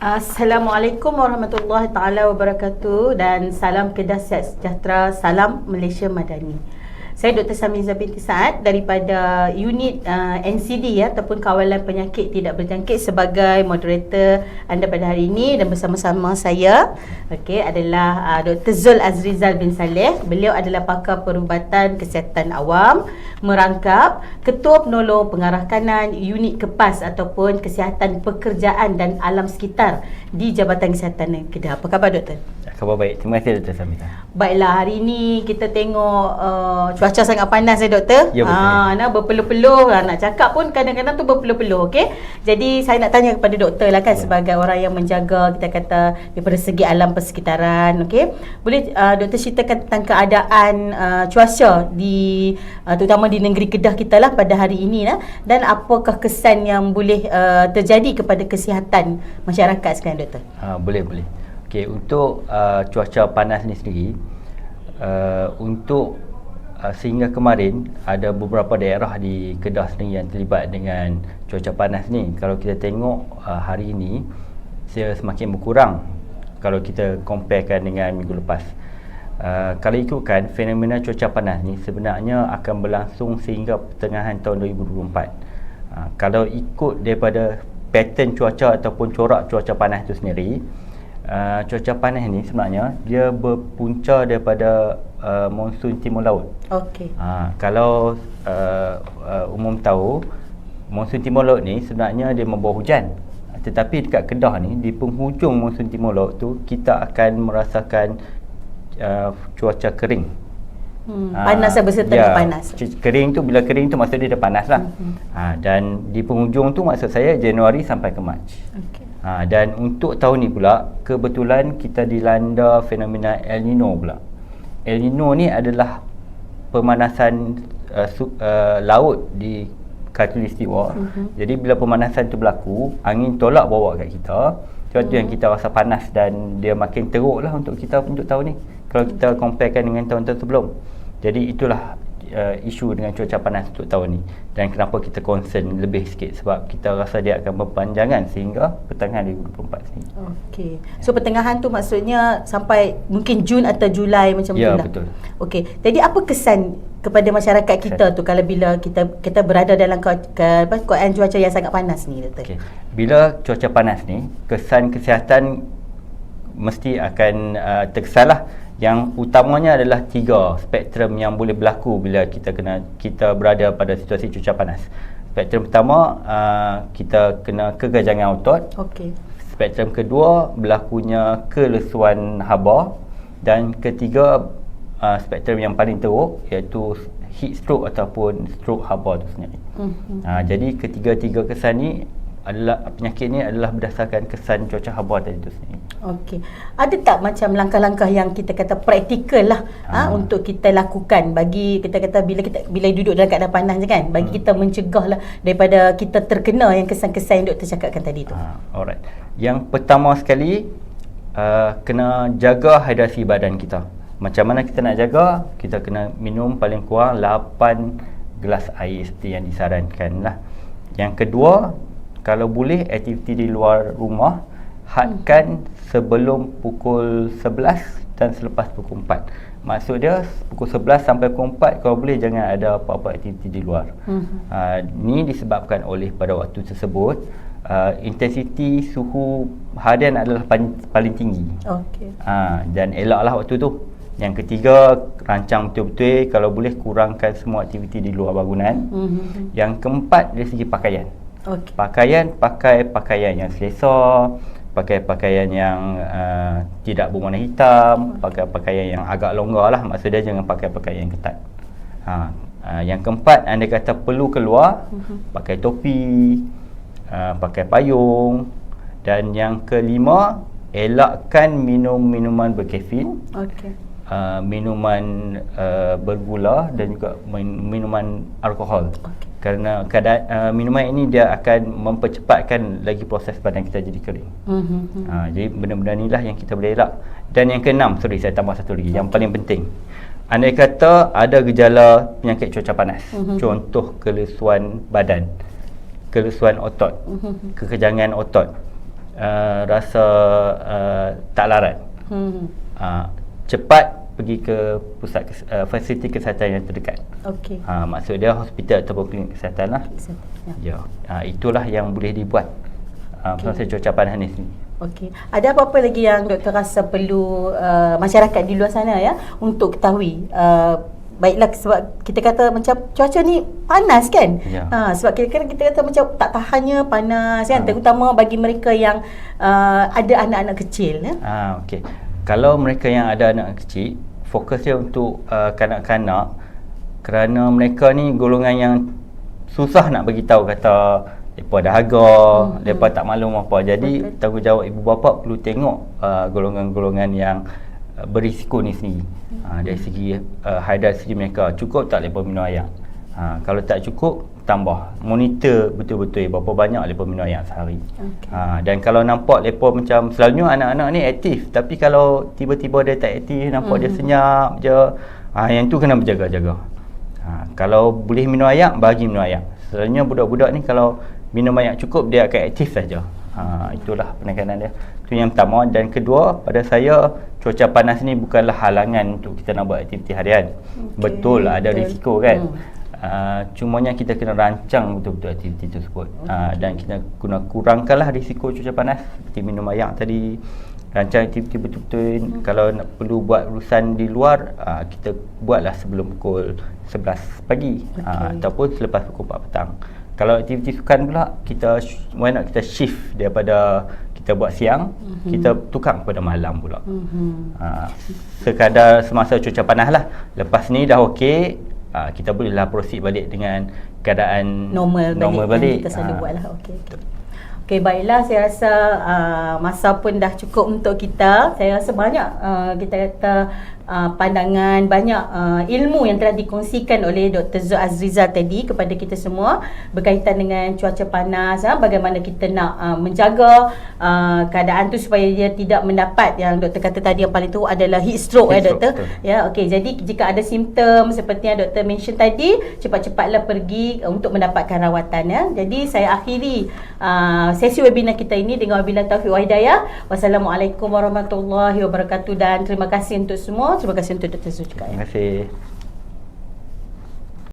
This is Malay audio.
Assalamualaikum warahmatullahi taala wabarakatuh dan salam Kedah Sihat Sejahtera, salam Malaysia Madani. Saya Dr. Samiza binti Saad daripada unit NCD ataupun Kawalan Penyakit Tidak Berjangkit sebagai moderator anda pada hari ini, dan bersama-sama saya adalah Dr. Zul Azrizal bin Saleh. Beliau adalah pakar perubatan kesihatan awam, merangkap Ketua Penolong Pengarah Kanan Unit Kepas ataupun Kesihatan Pekerjaan dan Alam Sekitar di Jabatan Kesihatan Kedah. Apa khabar doktor? Khabar baik. Terima kasih Dr. Samiza. Baiklah, hari ini kita tengok cuaca sangat panas doktor. Ya, betul. Berpeluh-peluh, nak cakap pun kadang-kadang tu berpeluh-peluh. Okey. Jadi saya nak tanya kepada doktor lah kan, sebagai orang yang menjaga, kita kata, daripada segi alam persekitaran. Okey. Boleh doktor ceritakan tentang keadaan cuaca di terutama di negeri Kedah kita lah pada hari ini lah, dan apakah kesan yang boleh terjadi kepada kesihatan masyarakat sekarang doktor? Boleh. Okey, untuk cuaca panas ni sendiri, untuk sehingga kemarin ada beberapa daerah di Kedah sendiri yang terlibat dengan cuaca panas ni. Kalau kita tengok hari ini semakin berkurang kalau kita comparekan dengan minggu lepas. Kalau ikutkan fenomena cuaca panas ni sebenarnya akan berlangsung sehingga pertengahan tahun 2024. Kalau ikut daripada pattern cuaca ataupun corak cuaca panas itu sendiri, cuaca panas ni sebenarnya dia berpunca daripada monsun timur laut. Okey. Kalau umum tahu, monsun timur laut ni sebenarnya dia membawa hujan. Tetapi dekat Kedah ni, di penghujung monsun timur laut tu, kita akan merasakan cuaca kering. Panas berserta dengan panas. Kering tu, bila kering tu maksud dia dah panas lah. Dan di penghujung tu maksud saya Januari sampai ke Mac. Okay. Dan untuk tahun ni pula kebetulan kita dilanda fenomena El Nino pula. El Nino ni adalah pemanasan laut di Khatulistiwa. Jadi bila pemanasan tu berlaku, angin tolak bawa kat kita. Sebab tu yang kita rasa panas dan dia makin teruk lah untuk kita untuk tahun ni, kalau kita comparekan dengan tahun-tahun sebelum. Jadi itulah isu dengan cuaca panas untuk tahun ni, dan kenapa kita concern lebih sikit, sebab kita rasa dia akan berpanjangan sehingga pertengahan 2024 ni. Okey. So pertengahan tu maksudnya sampai mungkin Jun atau Julai macam tu lah. Ya, betul. Okey. Jadi apa kesan kepada masyarakat kita tu kalau bila kita berada dalam keadaan cuaca yang sangat panas ni, doktor? Okey. Bila cuaca panas ni, kesan kesihatan mesti akan terkesanlah. Yang utamanya adalah 3 spektrum yang boleh berlaku bila kita berada pada situasi cuaca panas. Spektrum pertama, kita kena kegajangan otot. Okey. Spektrum kedua, berlakunya kelesuan haba, dan ketiga, spektrum yang paling teruk iaitu heat stroke ataupun stroke haba tu sendiri. Jadi ketiga-tiga kesan ni adalah, penyakit ni adalah berdasarkan kesan cuaca haba tadi tu sendiri. Okey. Ada tak macam langkah-langkah yang kita kata praktikal lah untuk kita lakukan bagi kita kata bila duduk dalam keadaan panas je kan, bagi kita mencegah lah daripada kita terkena yang kesan-kesan yang doktor cakapkan tadi tu? Alright. Yang pertama sekali, kena jaga hidrasi badan kita. Macam mana kita nak jaga? Kita kena minum paling kurang 8 gelas air seperti yang disarankan lah. Yang kedua, kalau boleh aktiviti di luar rumah hadkan sebelum pukul 11 dan selepas pukul 4. Maksud dia pukul 11 sampai pukul 4 kalau boleh jangan ada apa-apa aktiviti di luar. Ni disebabkan oleh pada waktu tersebut intensiti suhu harian adalah paling tinggi. Okey. Dan elaklah waktu tu. Yang ketiga, rancang betul-betul, kalau boleh kurangkan semua aktiviti di luar bangunan. Yang keempat, dari segi pakaian. Okay. Pakai pakaian yang selesa, pakai pakaian yang tidak berwarna hitam, pakai pakaian yang agak longgar lah, maksudnya jangan pakai pakaian yang ketat. Yang keempat, anda kata perlu keluar, pakai topi, pakai payung. Dan yang kelima, elakkan minum minuman berkafein. Okey. Minuman bergula dan juga minuman alkohol. Okay. Kerana minuman ini dia akan mempercepatkan lagi proses badan kita jadi kering. Jadi benda-benda inilah yang kita boleh elak. Dan yang keenam, saya tambah satu lagi, yang paling penting. Andai kata ada gejala penyakit cuaca panas, contoh kelesuan badan, kelesuan otot, kekejangan otot, rasa tak larat, cepat pergi ke pusat fasiliti kesihatan yang terdekat. Okey. Maksud dia hospital ataupun klinik kesihatan lah. Ya. Itulah yang boleh dibuat masa cuaca panas ni sini. Okey. Ada apa-apa lagi yang doktor rasa perlu masyarakat di luar sana ya untuk ketahui? Baiklah, sebab kita kata macam cuaca ni panas kan? Ya. Sebab kita kata macam tak tahannya panas kan, terutama bagi mereka yang ada anak-anak kecil ya. Okey. Kalau mereka yang ada anak kecil, fokus dia untuk kanak-kanak, kerana mereka ni golongan yang susah nak bagi tahu kata mereka dahaga, mereka tak maklum apa. Jadi tanggungjawab ibu bapa perlu tengok golongan-golongan yang berisiko ni sendiri. Dari segi hidrasi mereka, cukup tak mereka minum air. Kalau tak cukup, tambah monitor betul-betul berapa banyak mereka minum air sehari. Dan kalau nampak mereka macam, selalunya anak-anak ni aktif, tapi kalau tiba-tiba dia tak aktif, nampak dia senyap je, yang tu kena berjaga-jaga. Kalau boleh minum air, bagi minum air. Selalunya budak-budak ni kalau minum air cukup, dia akan aktif saja. Itulah penekanan dia. Itu yang pertama. Dan kedua, pada saya, cuaca panas ni bukanlah halangan untuk kita nak buat aktiviti harian. Betul ada risiko kan. Cumanya kita kena rancang betul-betul aktiviti tersebut. Dan kita guna kurangkanlah risiko cuaca panas, seperti minum air tadi. Rancang aktiviti betul-betul. Kalau nak perlu buat urusan di luar, kita buatlah sebelum pukul 11 pagi, ataupun selepas pukul 4 petang. Kalau aktiviti sukan pula, kita shift daripada kita buat siang, kita tukar kepada malam pula. Sekadar semasa cuaca panas lah. Lepas ni dah okey, kita bolehlah proceed balik dengan keadaan normal balik. Kita selalu buat lah. Okey, baiklah, saya rasa masa pun dah cukup untuk kita. Saya rasa banyak kita kata pandangan, banyak ilmu yang telah dikongsikan oleh Dr. Zul Azrizal tadi kepada kita semua berkaitan dengan cuaca panas, bagaimana kita nak menjaga keadaan tu supaya dia tidak mendapat, yang doktor kata tadi yang paling tu adalah heat stroke doktor. Ya, okey. Jadi jika ada simptom seperti yang doktor mention tadi, cepat-cepatlah pergi untuk mendapatkan rawatan ya. Jadi saya akhiri sesi webinar kita ini dengan wabillahi taufiq wa hidayah. Wassalamualaikum warahmatullahi wabarakatuh, dan terima kasih untuk semua. Terima kasih untuk Dr. Zul juga. Terima kasih.